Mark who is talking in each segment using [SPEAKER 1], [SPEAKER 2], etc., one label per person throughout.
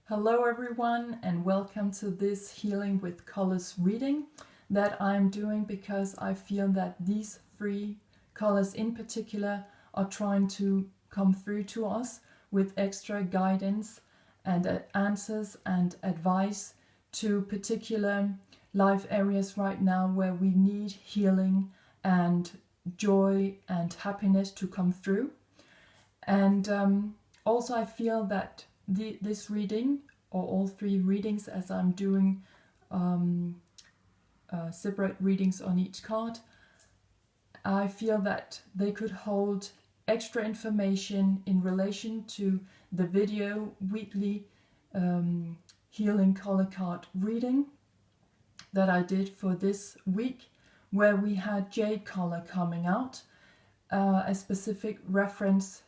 [SPEAKER 1] Hello everyone and welcome to this Healing with Colors reading that I'm doing because I feel that these three colors in particular are trying to come through to us with extra guidance and answers and advice to particular life areas right now where we need healing and joy and happiness to come through. And also I feel that this reading, or all three readings, as I'm doing separate readings on each card, I feel that they could hold extra information in relation to the video weekly healing color card reading that I did for this week, where we had jade color coming out, a specific reference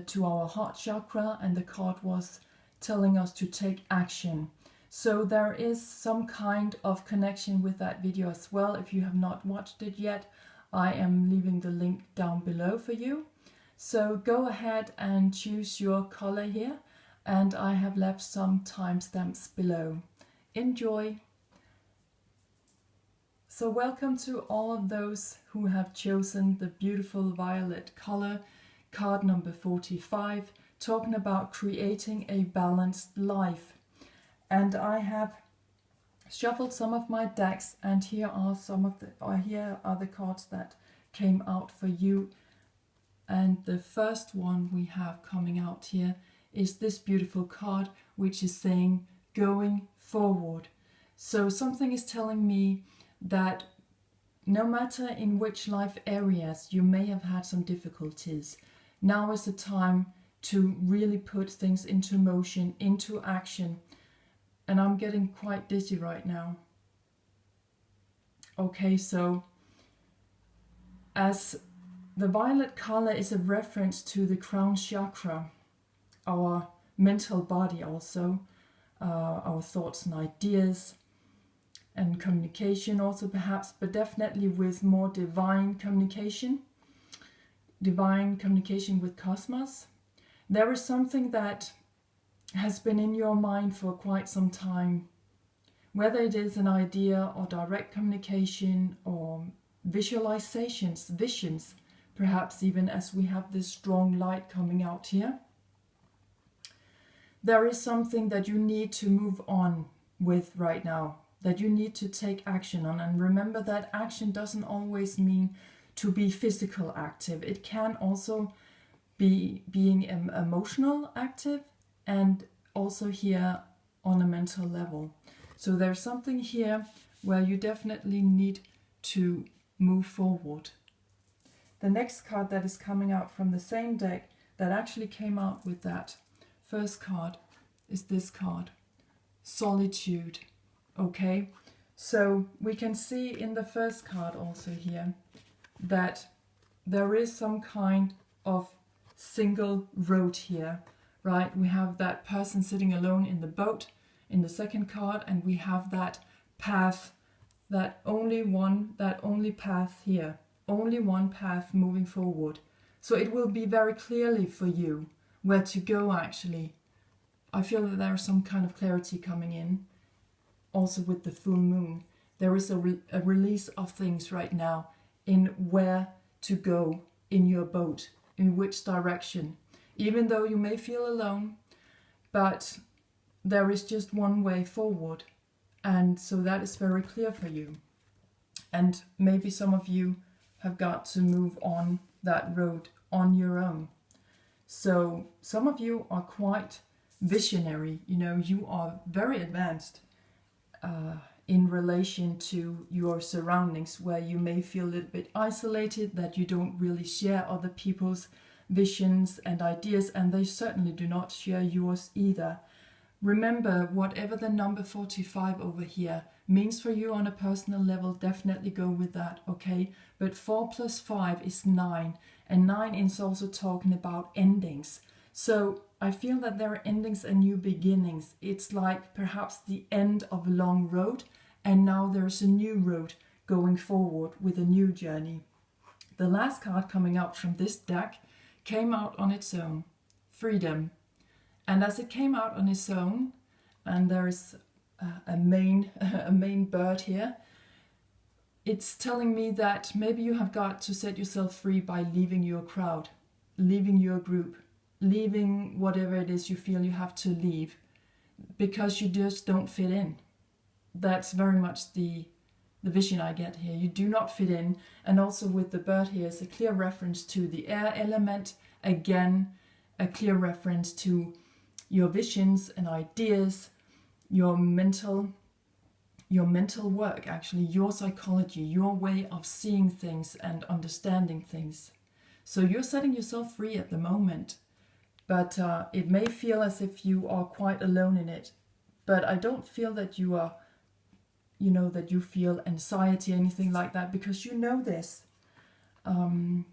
[SPEAKER 1] to our heart chakra, and the card was telling us to take action. So there is some kind of connection with that video as well. If you have not watched it yet, I am leaving the link down below for you. So go ahead and choose your color here, and I have left some timestamps below. Enjoy! So welcome to all of those who have chosen the beautiful violet color, card number 45, talking about creating a balanced life. And I have shuffled some of my decks, and here are the cards that came out for you. And the first one we have coming out here is this beautiful card, which is saying going forward. So something is telling me that no matter in which life areas you may have had some difficulties, now is the time to really put things into motion, into action. And I'm getting quite dizzy right now. Okay, so as the violet color is a reference to the crown chakra, our mental body also, our thoughts and ideas, and communication also perhaps, but definitely with more divine communication with cosmos. There is something that has been in your mind for quite some time, whether it is an idea or direct communication or visualizations, visions, perhaps even, as we have this strong light coming out here. There is something that you need to move on with right now, that you need to take action on. And remember that action doesn't always mean to be physical active. It can also be being emotional active, and also here on a mental level. So there's something here where you definitely need to move forward. The next card that is coming out from the same deck that actually came out with that first card is this card, Solitude. Okay, so we can see in the first card also here that there is some kind of single road here, right? We have that person sitting alone in the boat in the second card, and we have that path, that only path here, only one path moving forward. So it will be very clearly for you where to go actually. I feel that there is some kind of clarity coming in. Also with the full moon, there is a release of things right now in where to go in your boat, in which direction. Even though you may feel alone, but there is just one way forward. And so that is very clear for you. And maybe some of you have got to move on that road on your own. So some of you are quite visionary, you are very advanced in relation to your surroundings, where you may feel a little bit isolated, that you don't really share other people's visions and ideas, and they certainly do not share yours either. Remember, whatever the number 45 over here means for you on a personal level, definitely go with that, okay? But 4 plus 5 is 9, and 9 is also talking about endings. So I feel that there are endings and new beginnings. It's like perhaps the end of a long road, and now there's a new road going forward with a new journey. The last card coming out from this deck came out on its own, Freedom. And as it came out on its own, and there is a main bird here, it's telling me that maybe you have got to set yourself free by leaving your crowd, leaving your group, leaving whatever it is you feel you have to leave, because you just don't fit in. That's very much the vision I get here. You do not fit in. And also with the bird here is a clear reference to the air element. Again, a clear reference to your visions and ideas, your mental work, actually, your psychology, your way of seeing things and understanding things. So you're setting yourself free at the moment, but it may feel as if you are quite alone in it. But I don't feel that you are, that you feel anxiety, anything like that, because you know this. And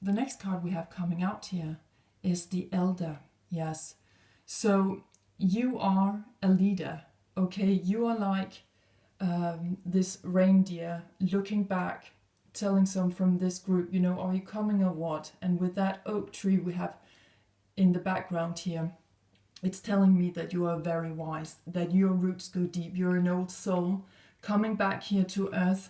[SPEAKER 1] the next card we have coming out here is the Elder. Yes. So you are a leader. Okay, you are like this reindeer looking back, telling some from this group, are you coming or what? And with that oak tree we have in the background here, it's telling me that you are very wise, that your roots go deep. You're an old soul coming back here to earth,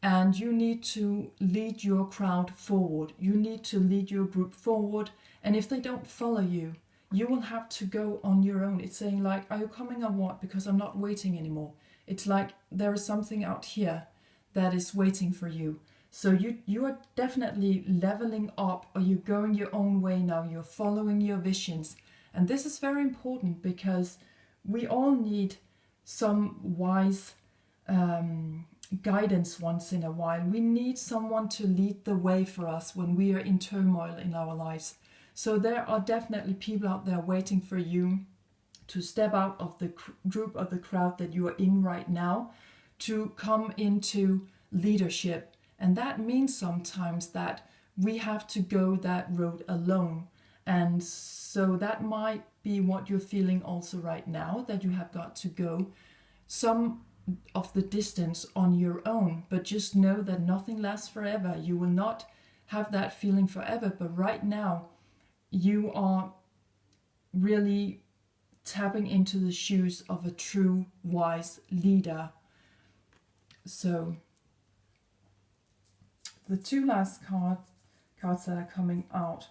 [SPEAKER 1] and you need to lead your crowd forward. You need to lead your group forward, and if they don't follow you, you will have to go on your own. It's saying like, are you coming or what? Because I'm not waiting anymore. It's like there is something out here that is waiting for you. So you are definitely leveling up, or you're going your own way now. You're following your visions. And this is very important because we all need some wise guidance once in a while. We need someone to lead the way for us when we are in turmoil in our lives. So there are definitely people out there waiting for you to step out of the group or the crowd that you are in right now, to come into leadership. And that means sometimes that we have to go that road alone. And so that might be what you're feeling also right now, that you have got to go some of the distance on your own. But just know that nothing lasts forever. You will not have that feeling forever. But right now, you are really tapping into the shoes of a true wise leader. So the two last cards that are coming out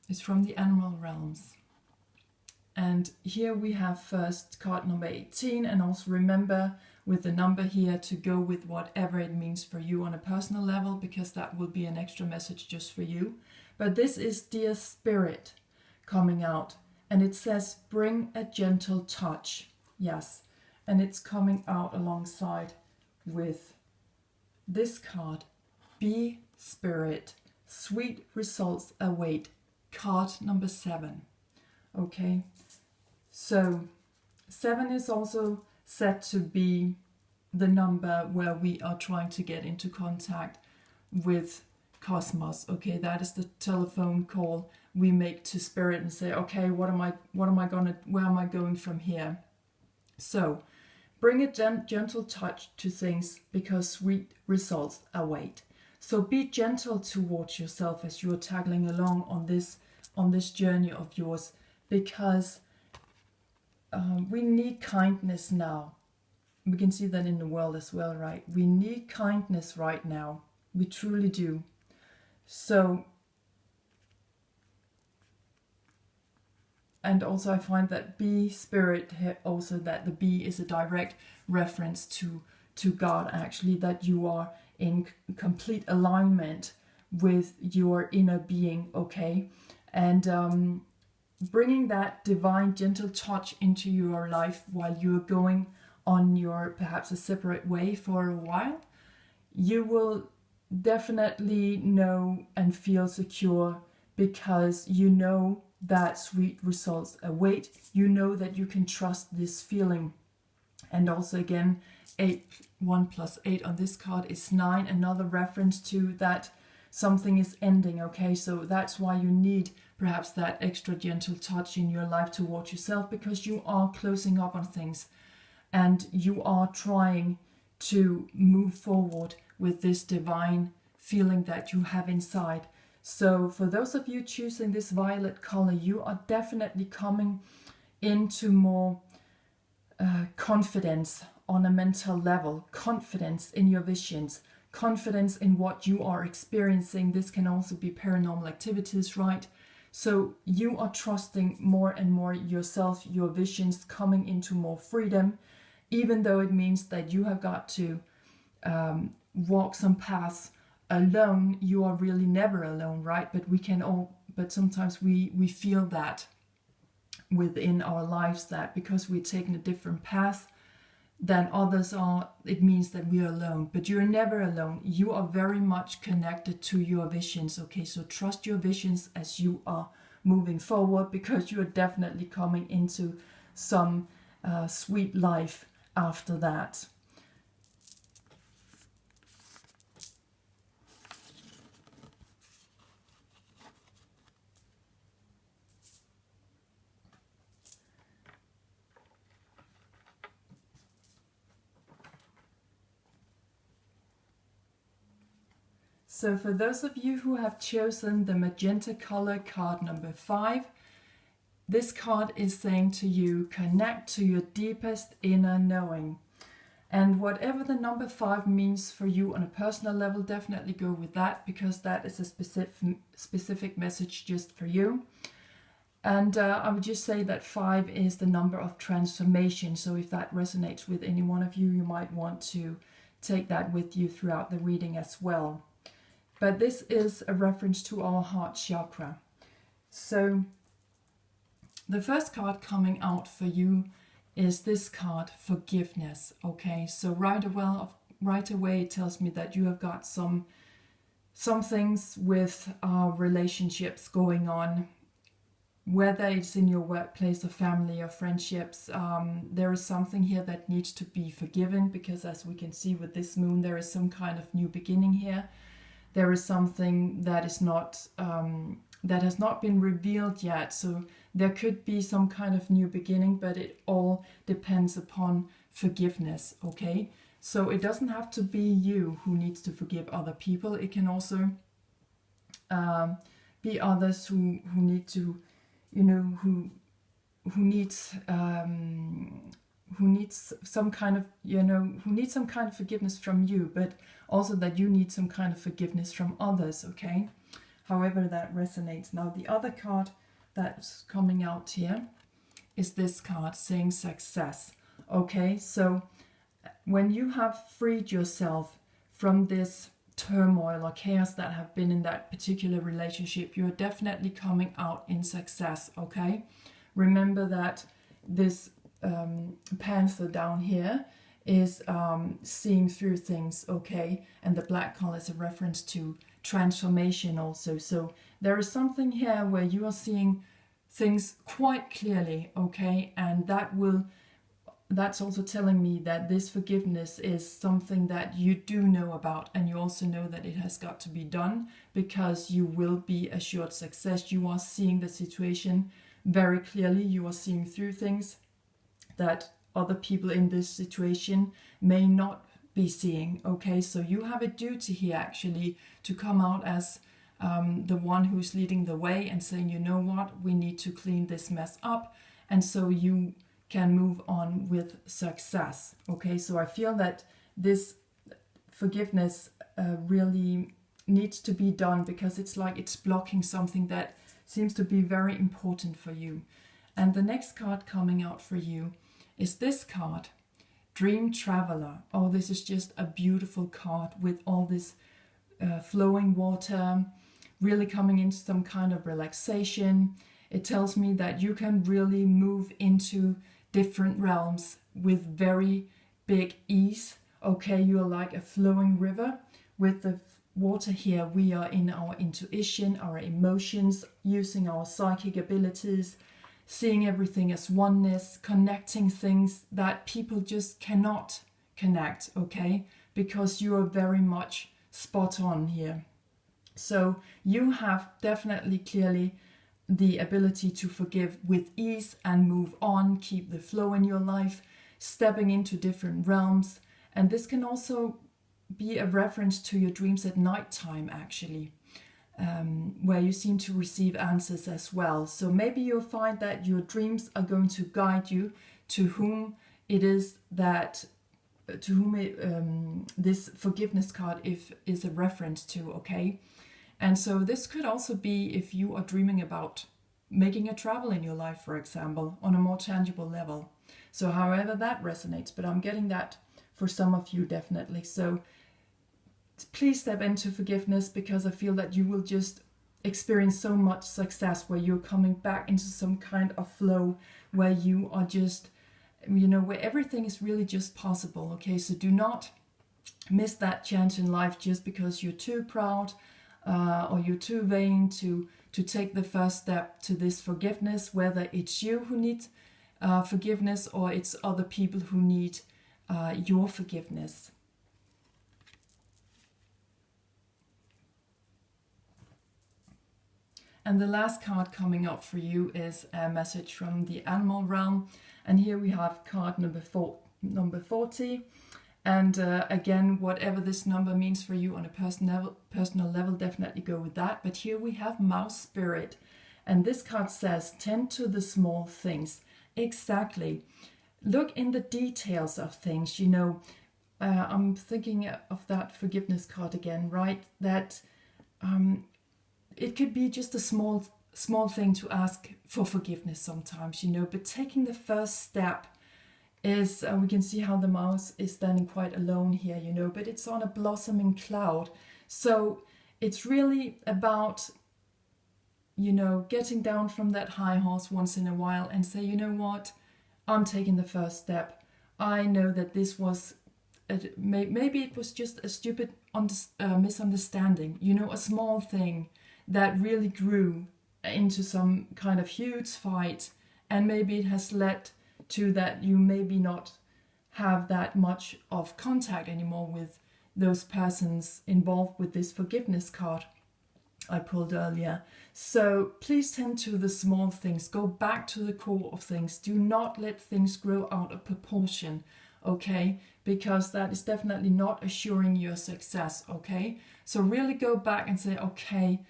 [SPEAKER 1] is from the animal realms. And here we have first card number 18, and also remember with the number here to go with whatever it means for you on a personal level, because that will be an extra message just for you. But this is Dear Spirit coming out, and it says bring a gentle touch. Yes, and it's coming out alongside with this card, Be Spirit, sweet results await, card number 7. Okay, so 7 is also said to be the number where we are trying to get into contact with cosmos. Okay, that is the telephone call we make to spirit and say, okay, where am I going from here? So bring a gentle touch to things, because sweet results await. So be gentle towards yourself as you are tagging along on this journey of yours, because we need kindness now. We can see that in the world as well, right? We need kindness right now. We truly do. So, and also I find that Be Spirit here also, that the B is a direct reference to God, actually, that you are in complete alignment with your inner being, okay? And bringing that divine gentle touch into your life while you're going on your perhaps a separate way for a while, you will definitely know and feel secure, because you know that sweet results await. You know that you can trust this feeling. And also again, 1 + 8 on this card is 9, another reference to that something is ending, okay? So that's why you need perhaps that extra gentle touch in your life towards yourself, because you are closing up on things and you are trying to move forward with this divine feeling that you have inside. So for those of you choosing this violet color, you are definitely coming into more confidence on a mental level, confidence in your visions, confidence in what you are experiencing. This can also be paranormal activities, right? So you are trusting more and more yourself, your visions, coming into more freedom, even though it means that you have got to walk some paths alone. You are really never alone, right? But sometimes we feel that within our lives, that because we're taking a different path than others are, it means that we are alone. But you're never alone. You are very much connected to your visions, okay? So trust your visions as you are moving forward, because you are definitely coming into some sweet life after that. So for those of you who have chosen the magenta color, card number 5, this card is saying to you, connect to your deepest inner knowing. And whatever the number 5 means for you on a personal level, definitely go with that, because that is a specific message just for you. And I would just say that 5 is the number of transformation. So if that resonates with any one of you, you might want to take that with you throughout the reading as well. But this is a reference to our heart chakra. So the first card coming out for you is this card, forgiveness. Okay, so right away it tells me that you have got some things with relationships going on, whether it's in your workplace or family or friendships. There is something here that needs to be forgiven, because as we can see with this moon, there is some kind of new beginning here. There is something that is not that has not been revealed yet. So there could be some kind of new beginning, but it all depends upon forgiveness, okay? So it doesn't have to be you who needs to forgive other people. It can also be others who need to, you know, who needs some kind of, you know, who needs some kind of forgiveness from you, but also that you need some kind of forgiveness from others, okay? However that resonates. Now the other card that's coming out here is this card saying success, okay? So when you have freed yourself from this turmoil or chaos that have been in that particular relationship, you're definitely coming out in success, okay? Remember that this panther down here is seeing through things, okay? And the black color is a reference to transformation also. So there is something here where you are seeing things quite clearly, okay? And that's also telling me that this forgiveness is something that you do know about, and you also know that it has got to be done, because you will be assured success. You are seeing the situation very clearly. You are seeing through things that other people in this situation may not be seeing, okay? So you have a duty here actually to come out as the one who's leading the way and saying, you know what, we need to clean this mess up, and so you can move on with success, okay? So I feel that this forgiveness really needs to be done, because it's like it's blocking something that seems to be very important for you. And the next card coming out for you is this card, Dream Traveler. Oh, this is just a beautiful card with all this flowing water, really coming into some kind of relaxation. It tells me that you can really move into different realms with very big ease, okay? You're like a flowing river. With the water here, we are in our intuition, our emotions, using our psychic abilities, seeing everything as oneness, connecting things that people just cannot connect, okay? Because you are very much spot on here. So you have definitely clearly the ability to forgive with ease and move on, keep the flow in your life, stepping into different realms. And this can also be a reference to your dreams at night time, actually. where you seem to receive answers as well. So maybe you'll find that your dreams are going to guide you to whom it is that, this forgiveness card is a reference to, okay? And so this could also be if you are dreaming about making a travel in your life, for example, on a more tangible level. So however that resonates, but I'm getting that for some of you definitely. So please step into forgiveness, because I feel that you will just experience so much success where you're coming back into some kind of flow where you are just, where everything is really just possible, okay? So do not miss that chance in life just because you're too proud or you're too vain to take the first step to this forgiveness, whether it's you who need forgiveness or it's other people who need your forgiveness. And the last card coming up for you is a message from the animal realm. And here we have card number 40. And again, whatever this number means for you on a personal level, definitely go with that. But here we have Mouse Spirit. And this card says, tend to the small things. Exactly. Look in the details of things. I'm thinking of that forgiveness card again, right? That it could be just a small thing to ask for forgiveness sometimes, but taking the first step is, we can see how the mouse is standing quite alone here, but it's on a blossoming cloud. So it's really about, getting down from that high horse once in a while and say, you know what, I'm taking the first step. I know that this was, maybe it was just a stupid misunderstanding, a small thing that really grew into some kind of huge fight, and maybe it has led to that you maybe not have that much of contact anymore with those persons involved with this forgiveness card I pulled earlier. So please tend to the small things, go back to the core of things, do not let things grow out of proportion, okay? Because that is definitely not assuring your success, okay? So really go back and say, okay,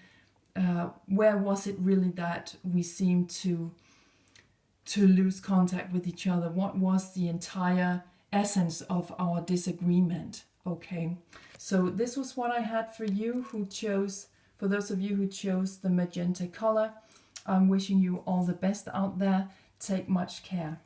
[SPEAKER 1] where was it really that we seemed to lose contact with each other? What was the entire essence of our disagreement? Okay, so this was what I had for you for those of you who chose the magenta color. I'm wishing you all the best out there. Take much care.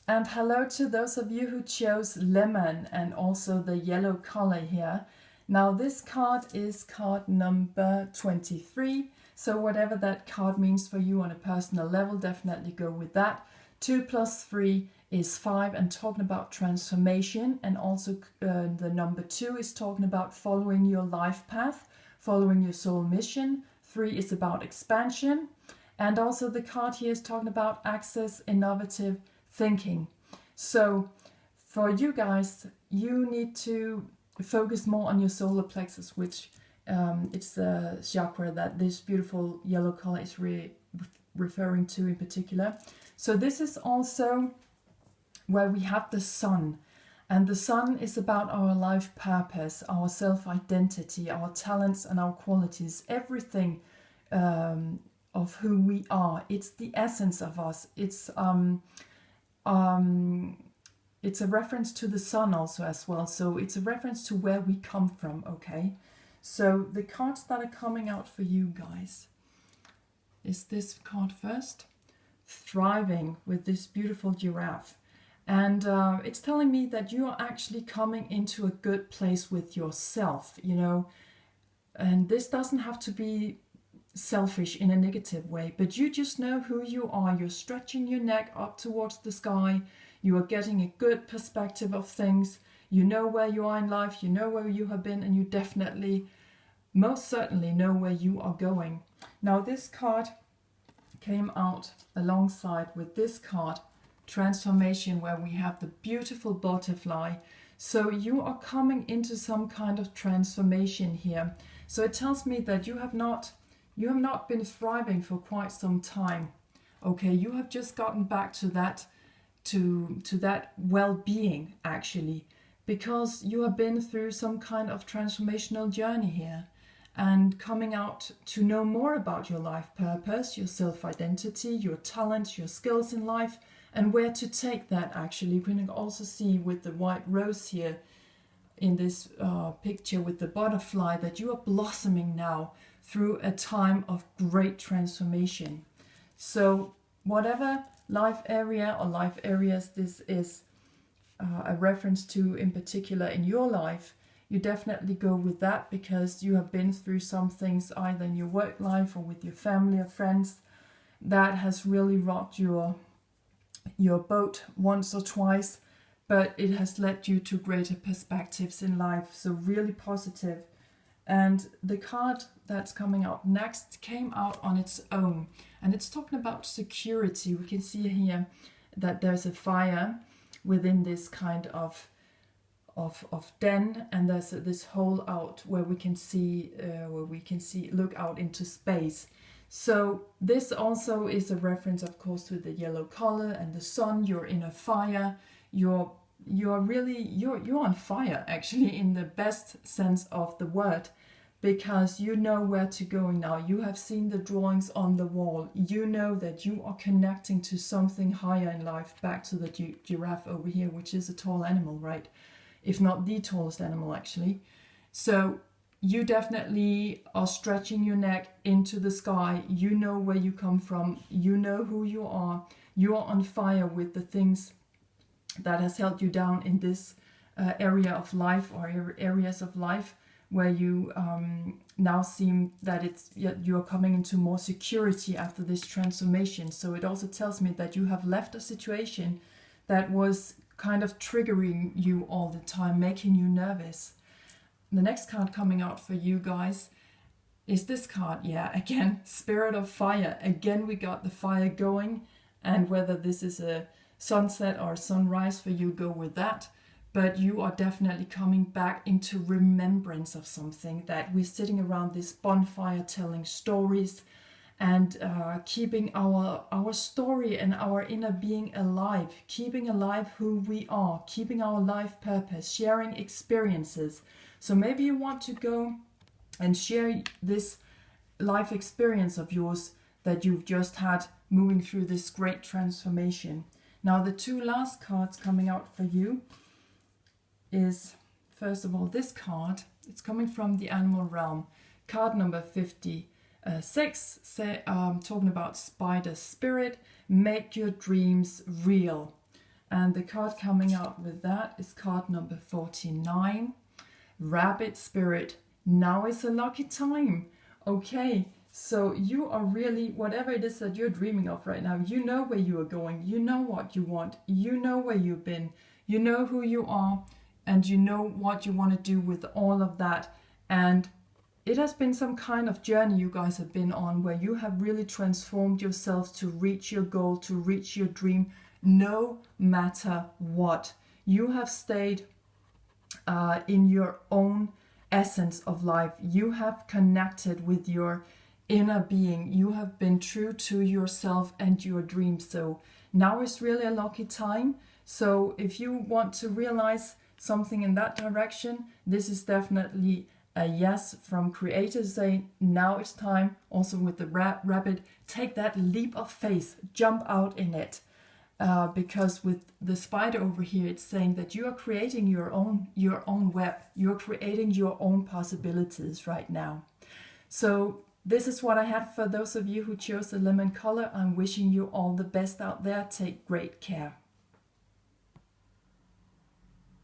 [SPEAKER 1] And hello to those of you who chose lemon and also the yellow color here. Now this card is card number 23. So whatever that card means for you on a personal level, definitely go with that. 2 plus 3 is 5 and talking about transformation. And also the number 2 is talking about following your life path, following your soul mission. 3 is about expansion. And also the card here is talking about access, innovative thinking. So for you guys, you need to focus more on your solar plexus, which it's the chakra that this beautiful yellow color is referring to in particular. So this is also where we have the sun, and the sun is about our life purpose, our self-identity, our talents and our qualities, everything of who we are. It's the essence of us. It's a reference to the sun also as well. So it's a reference to where we come from, okay? So the cards that are coming out for you guys is this card first. Thriving, with this beautiful giraffe. And it's telling me that you are actually coming into a good place with yourself, And this doesn't have to be selfish in a negative way, but you just know who you are. You're stretching your neck up towards the sky. You are getting a good perspective of things. You know where you are in life. You know where you have been, and you definitely, most certainly know where you are going. Now this card came out alongside with this card, transformation, where we have the beautiful butterfly. So you are coming into some kind of transformation here. So it tells me that you have not been thriving for quite some time. Okay, you have just gotten back to that, to that well-being actually, because you have been through some kind of transformational journey here, and coming out to know more about your life purpose, your self-identity, your talents, your skills in life, and where to take that actually. You can also see with the white rose here in this picture with the butterfly that you are blossoming now through a time of great transformation. So whatever life area or life areas this is a reference to in particular in your life, you definitely go with that, because you have been through some things either in your work life or with your family or friends that has really rocked your boat once or twice, but it has led you to greater perspectives in life. So really positive. And the card that's coming out next came out on its own, and it's talking about security. We can see here that there's a fire within this kind of den, and there's this hole out where we can see look out into space. So this also is a reference, of course, to the yellow color and the sun. You're in a fire. You're on fire actually, in the best sense of the word, because you know where to go now. You have seen the drawings on the wall. You know that you are connecting to something higher in life, back to the giraffe over here, which is a tall animal, right? If not the tallest animal actually. So you definitely are stretching your neck into the sky. You know where you come from. You know who you are. You are on fire with the things that has held you down in this area of life, or areas of life where you now seem that you are coming into more security after this transformation. So it also tells me that you have left a situation that was kind of triggering you all the time, making you nervous. The next card coming out for you guys is this card. Yeah, again, Spirit of Fire. Again, we got the fire going, and whether this is a sunset or sunrise for you, go with that. But you are definitely coming back into remembrance of something, that we're sitting around this bonfire telling stories and keeping our story and our inner being alive, keeping alive who we are, keeping our life purpose, sharing experiences. So maybe you want to go and share this life experience of yours that you've just had moving through this great transformation. Now the two last cards coming out for you is, first of all, this card. It's coming from the animal realm. Card number 56, talking about spider spirit, make your dreams real. And the card coming out with that is card number 49, rabbit spirit, now is a lucky time. Okay, so you are really, whatever it is that you're dreaming of right now, you know where you are going, you know what you want, you know where you've been, you know who you are, and you know what you want to do with all of that. And it has been some kind of journey you guys have been on, where you have really transformed yourselves to reach your goal, to reach your dream, no matter what. You have stayed in your own essence of life. You have connected with your inner being. You have been true to yourself and your dreams. So now is really a lucky time. So if you want to realize something in that direction, this is definitely a yes from creators saying now it's time. Also with the rabbit, take that leap of faith, jump out in it, because with the spider over here, it's saying that you are creating your own web, you're creating your own possibilities right now. So this is what I had for those of you who chose the lemon color. I'm wishing you all the best out there. Take great care.